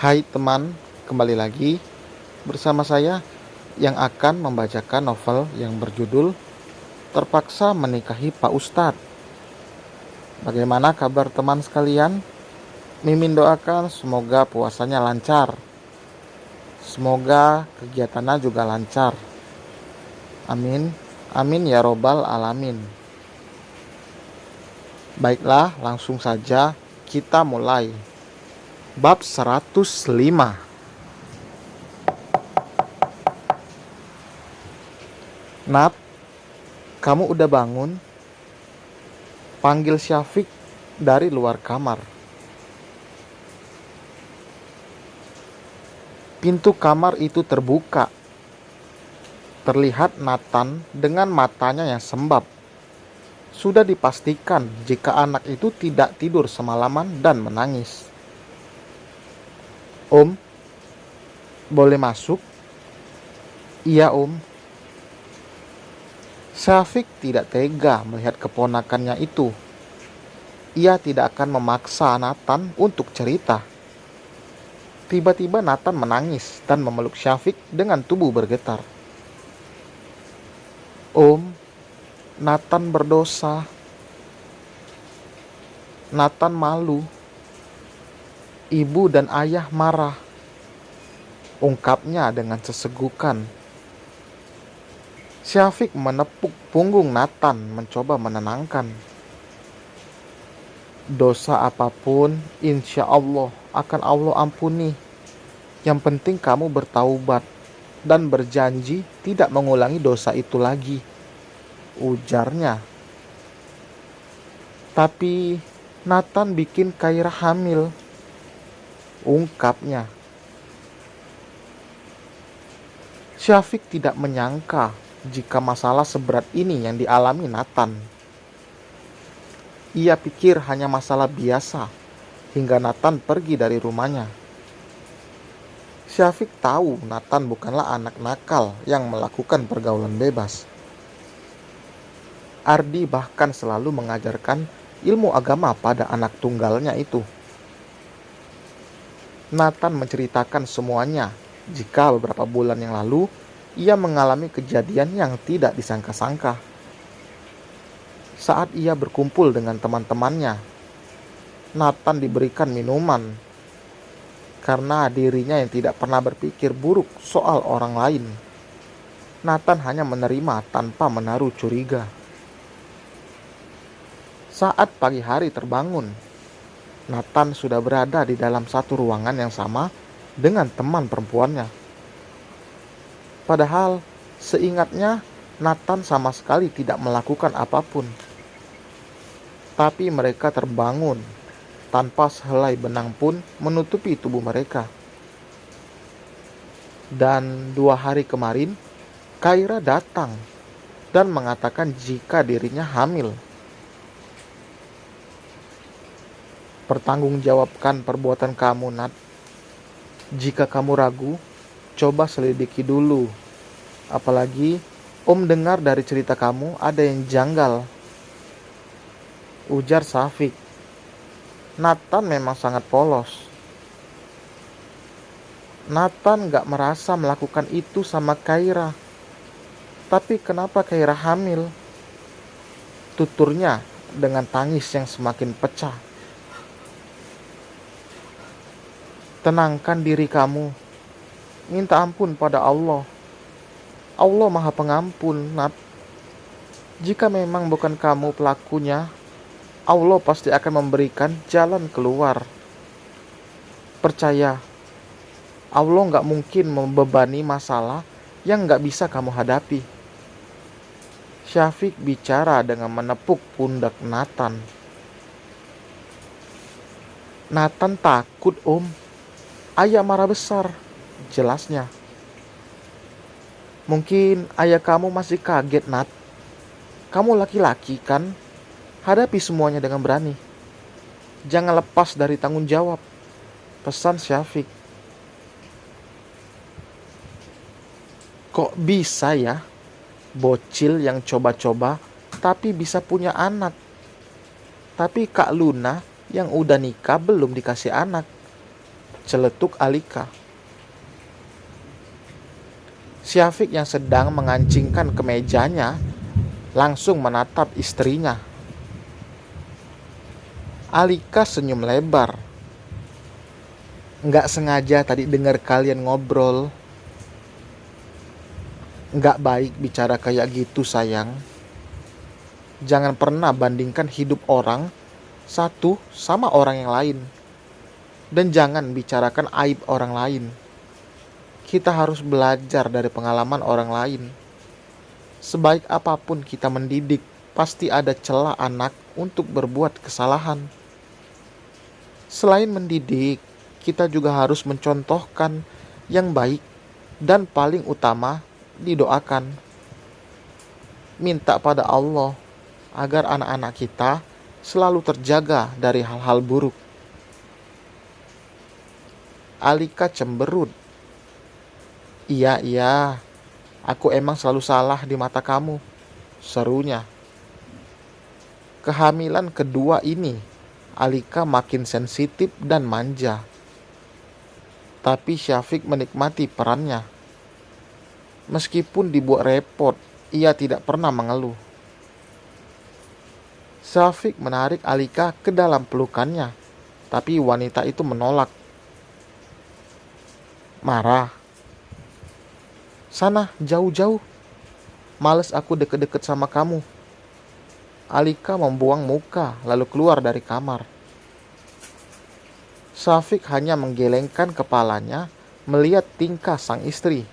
Hai teman, kembali lagi bersama saya yang akan membacakan novel yang berjudul Terpaksa Menikahi Pak Ustadz. Bagaimana kabar teman sekalian? Mimin doakan semoga puasanya lancar. Semoga kegiatannya juga lancar. Amin, amin ya robbal alamin. Baiklah, langsung saja kita mulai. Bab 105. Nat, kamu udah bangun? Panggil Syafiq dari luar kamar. Pintu kamar itu terbuka. Terlihat Nathan dengan matanya yang sembab. Sudah dipastikan jika anak itu tidak tidur semalaman dan menangis. Om, boleh masuk? Iya om. Syafiq tidak tega melihat keponakannya itu. Ia tidak akan memaksa Nathan untuk cerita. Tiba-tiba Nathan menangis dan memeluk Syafiq dengan tubuh bergetar. Om, Nathan berdosa. Nathan malu. Ibu dan ayah marah. Ungkapnya dengan sesegukan. Syafiq menepuk punggung Nathan mencoba menenangkan. Dosa apapun, insya Allah akan Allah ampuni. Yang penting kamu bertaubat dan berjanji tidak mengulangi dosa itu lagi, ujarnya. Tapi Nathan bikin Kaira hamil, ungkapnya. Syafiq tidak menyangka jika masalah seberat ini yang dialami Nathan. Ia pikir hanya masalah biasa hingga Nathan pergi dari rumahnya. Syafiq tahu Nathan bukanlah anak nakal yang melakukan pergaulan bebas. Ardi bahkan selalu mengajarkan ilmu agama pada anak tunggalnya itu. Nathan menceritakan semuanya jika beberapa bulan yang lalu ia mengalami kejadian yang tidak disangka-sangka. Saat ia berkumpul dengan teman-temannya, Nathan diberikan minuman karena dirinya yang tidak pernah berpikir buruk soal orang lain. Nathan hanya menerima tanpa menaruh curiga. Saat pagi hari terbangun, Nathan sudah berada di dalam satu ruangan yang sama dengan teman perempuannya. Padahal seingatnya Nathan sama sekali tidak melakukan apapun. Tapi mereka terbangun tanpa sehelai benang pun menutupi tubuh mereka. Dan 2 hari kemarin, Kaira datang dan mengatakan jika dirinya hamil. Pertanggungjawabkan perbuatan kamu, Nat. Jika kamu ragu, coba selidiki dulu. Apalagi Om dengar dari cerita kamu ada yang janggal, ujar Syafiq. Nathan memang sangat polos. Nathan gak merasa melakukan itu sama Kaira. Tapi kenapa Kaira hamil? Tuturnya dengan tangis yang semakin pecah. Tenangkan diri kamu. Minta ampun pada Allah. Allah Maha Pengampun, Nat. Jika memang bukan kamu pelakunya, Allah pasti akan memberikan jalan keluar. Percaya, Allah gak mungkin membebani masalah yang gak bisa kamu hadapi. Syafiq bicara dengan menepuk pundak Nathan. Nathan takut, Om. Ayah marah besar, jelasnya. Mungkin ayah kamu masih kaget, Nat. Kamu laki-laki kan? Hadapi semuanya dengan berani. Jangan lepas dari tanggung jawab, pesan Syafiq. Kok bisa ya? Bocil yang coba-coba tapi bisa punya anak. Tapi Kak Luna yang udah nikah belum dikasih anak. celetuk Alika. Syafiq yang sedang mengancingkan kemejanya langsung menatap istrinya. Alika senyum lebar. Nggak sengaja tadi dengar kalian ngobrol. Nggak baik bicara kayak gitu sayang. Jangan pernah bandingkan hidup orang satu sama orang yang lain. Dan jangan bicarakan aib orang lain. Kita harus belajar dari pengalaman orang lain. Sebaik apapun kita mendidik, pasti ada celah anak untuk berbuat kesalahan. Selain mendidik, kita juga harus mencontohkan yang baik dan paling utama didoakan. Minta pada Allah agar anak-anak kita selalu terjaga dari hal-hal buruk. Alika cemberut. Iya, aku emang selalu salah di mata kamu, serunya. Kehamilan kedua ini, Alika makin sensitif dan manja. Tapi Syafiq menikmati perannya. Meskipun dibuat repot, ia tidak pernah mengeluh. Syafiq menarik Alika ke dalam pelukannya, tapi wanita itu menolak. Marah. Sana, jauh-jauh. Males aku deket-deket sama kamu. Alika membuang muka lalu keluar dari kamar. Syafiq hanya menggelengkan kepalanya melihat tingkah sang istri.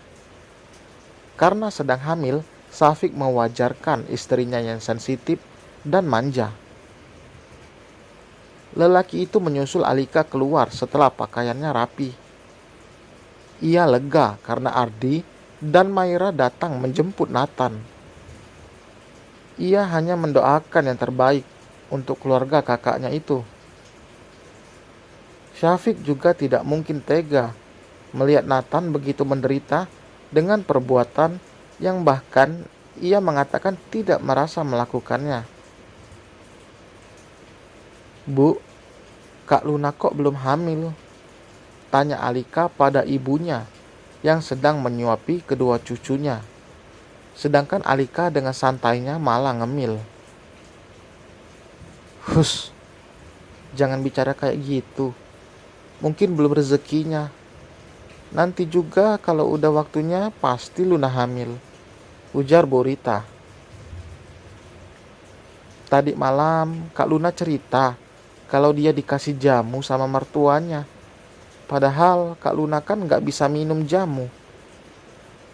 Karena sedang hamil, Syafiq mewajarkan istrinya yang sensitif dan manja. Lelaki itu menyusul Alika keluar setelah pakaiannya rapi. Ia lega karena Ardi dan Maira datang menjemput Nathan. Ia hanya mendoakan yang terbaik untuk keluarga kakaknya itu. Syafiq juga tidak mungkin tega melihat Nathan begitu menderita dengan perbuatan yang bahkan ia mengatakan tidak merasa melakukannya. Bu, Kak Luna kok belum hamil? Tanya Alika pada ibunya yang sedang menyuapi kedua cucunya. Sedangkan Alika dengan santainya malah ngemil. Hus, jangan bicara kayak gitu. Mungkin belum rezekinya. Nanti juga kalau udah waktunya pasti Luna hamil, ujar Bu Rita. Tadi malam Kak Luna cerita kalau dia dikasih jamu sama mertuanya. Padahal Kak Luna kan gak bisa minum jamu.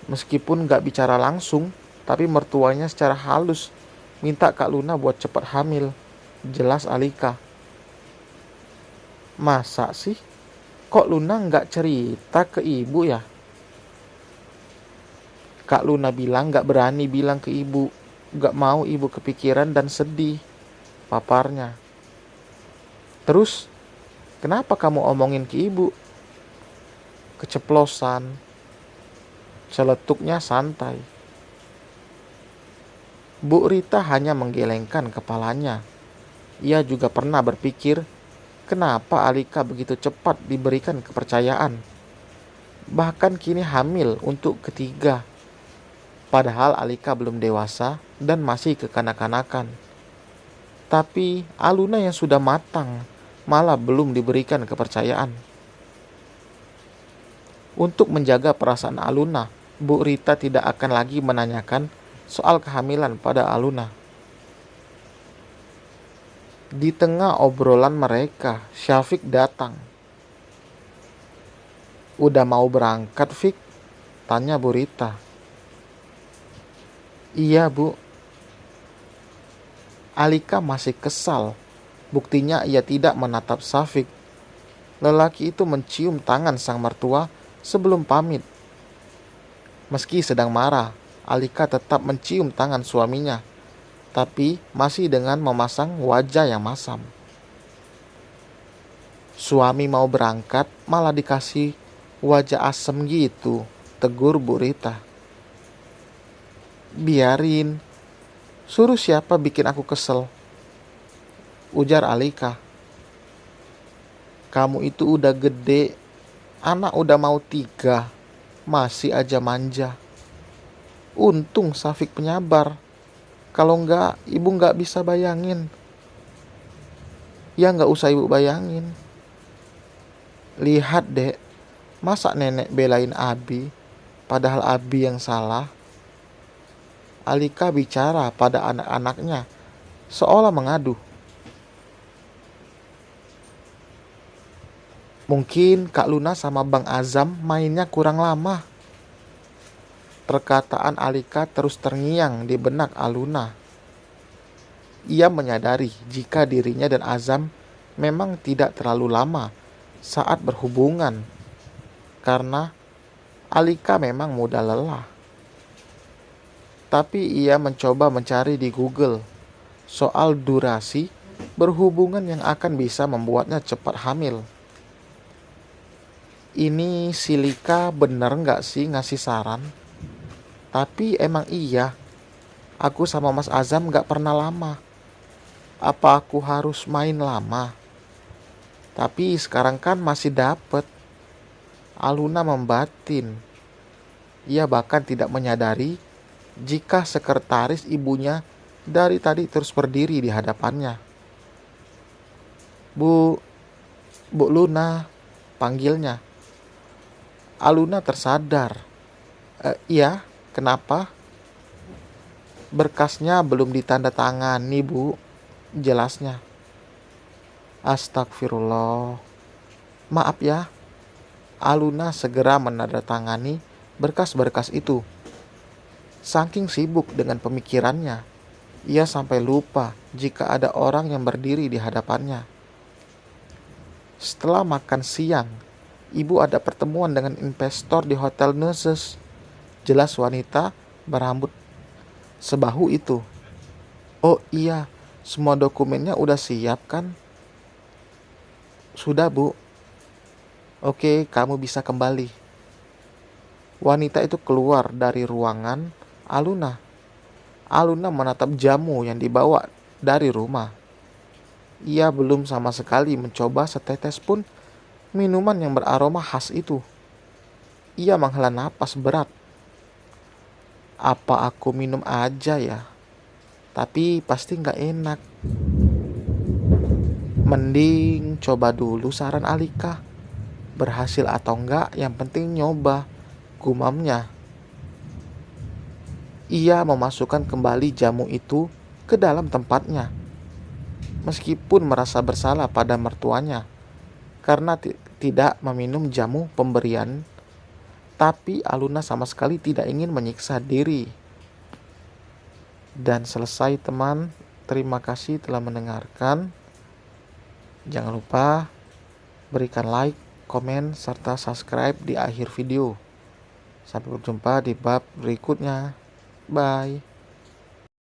Meskipun gak bicara langsung, tapi mertuanya secara halus minta Kak Luna buat cepat hamil. Jelas Alika. Masa sih? Kok Luna gak cerita ke ibu ya? Kak Luna bilang gak berani bilang ke ibu. Gak mau ibu kepikiran dan sedih, paparnya. Terus, kenapa kamu omongin ke ibu? Keceplosan. Celetuknya santai. Bu Rita hanya menggelengkan kepalanya. Ia juga pernah berpikir, kenapa Alika begitu cepat diberikan kepercayaan? Bahkan kini hamil untuk ketiga. Padahal Alika belum dewasa dan masih kekanak-kanakan. Tapi Aluna yang sudah matang malah belum diberikan kepercayaan. Untuk menjaga perasaan Aluna, Bu Rita tidak akan lagi menanyakan soal kehamilan pada Aluna. Di tengah obrolan mereka, Syafiq datang. Udah mau berangkat, Fik? Tanya Bu Rita. Iya, Bu. Alika masih kesal. Buktinya ia tidak menatap Syafiq. Lelaki itu mencium tangan sang mertua sebelum pamit. Meski sedang marah, Alika tetap mencium tangan suaminya, tapi masih dengan memasang wajah yang masam. Suami mau berangkat malah dikasih wajah asem gitu, tegur Bu Rita. Biarin, suruh siapa bikin aku kesel, ujar Alika. Kamu itu udah gede, Anak udah mau 3, masih aja manja. Untung Safik penyabar. Kalau enggak, ibu enggak bisa bayangin. Ya enggak usah ibu bayangin. Lihat dek, masa nenek belain Abi, padahal Abi yang salah. Alika bicara pada anak-anaknya, seolah mengadu. Mungkin Kak Luna sama Bang Azam mainnya kurang lama. Perkataan Alika terus terngiang di benak Aluna. Ia menyadari jika dirinya dan Azam memang tidak terlalu lama saat berhubungan, karena Alika memang mudah lelah. Tapi ia mencoba mencari di Google soal durasi berhubungan yang akan bisa membuatnya cepat hamil. Ini Silika bener gak sih ngasih saran? Tapi emang iya, aku sama Mas Azam gak pernah lama. Apa aku harus main lama? Tapi sekarang kan masih dapet. Aluna membatin. Ia bahkan tidak menyadari jika sekretaris ibunya dari tadi terus berdiri di hadapannya. Bu Luna, panggilnya. Aluna tersadar. Iya, kenapa? Berkasnya belum ditandatangani, Bu. Jelasnya. Astagfirullah. Maaf ya. Aluna segera menandatangani berkas-berkas itu. Saking sibuk dengan pemikirannya, ia sampai lupa jika ada orang yang berdiri di hadapannya. Setelah makan siang, ibu ada pertemuan dengan investor di Hotel Nurses. Jelas wanita berambut sebahu itu. Oh iya, semua dokumennya udah siap kan? Sudah, Bu. Oke, kamu bisa kembali. Wanita itu keluar dari ruangan Aluna. Aluna menatap jamu yang dibawa dari rumah. Ia belum sama sekali mencoba setetes pun minuman yang beraroma khas itu. Ia menghela napas berat. Apa aku minum aja ya? Tapi pasti gak enak. Mending coba dulu saran Alika. Berhasil atau enggak, yang penting nyoba, gumamnya. Ia memasukkan kembali jamu itu ke dalam tempatnya. Meskipun merasa bersalah pada mertuanya karena tidak meminum jamu pemberian, tapi Aluna sama sekali tidak ingin menyiksa diri. Dan selesai teman, terima kasih telah mendengarkan. Jangan lupa berikan like, komen, serta subscribe di akhir video. Sampai berjumpa di bab berikutnya. Bye.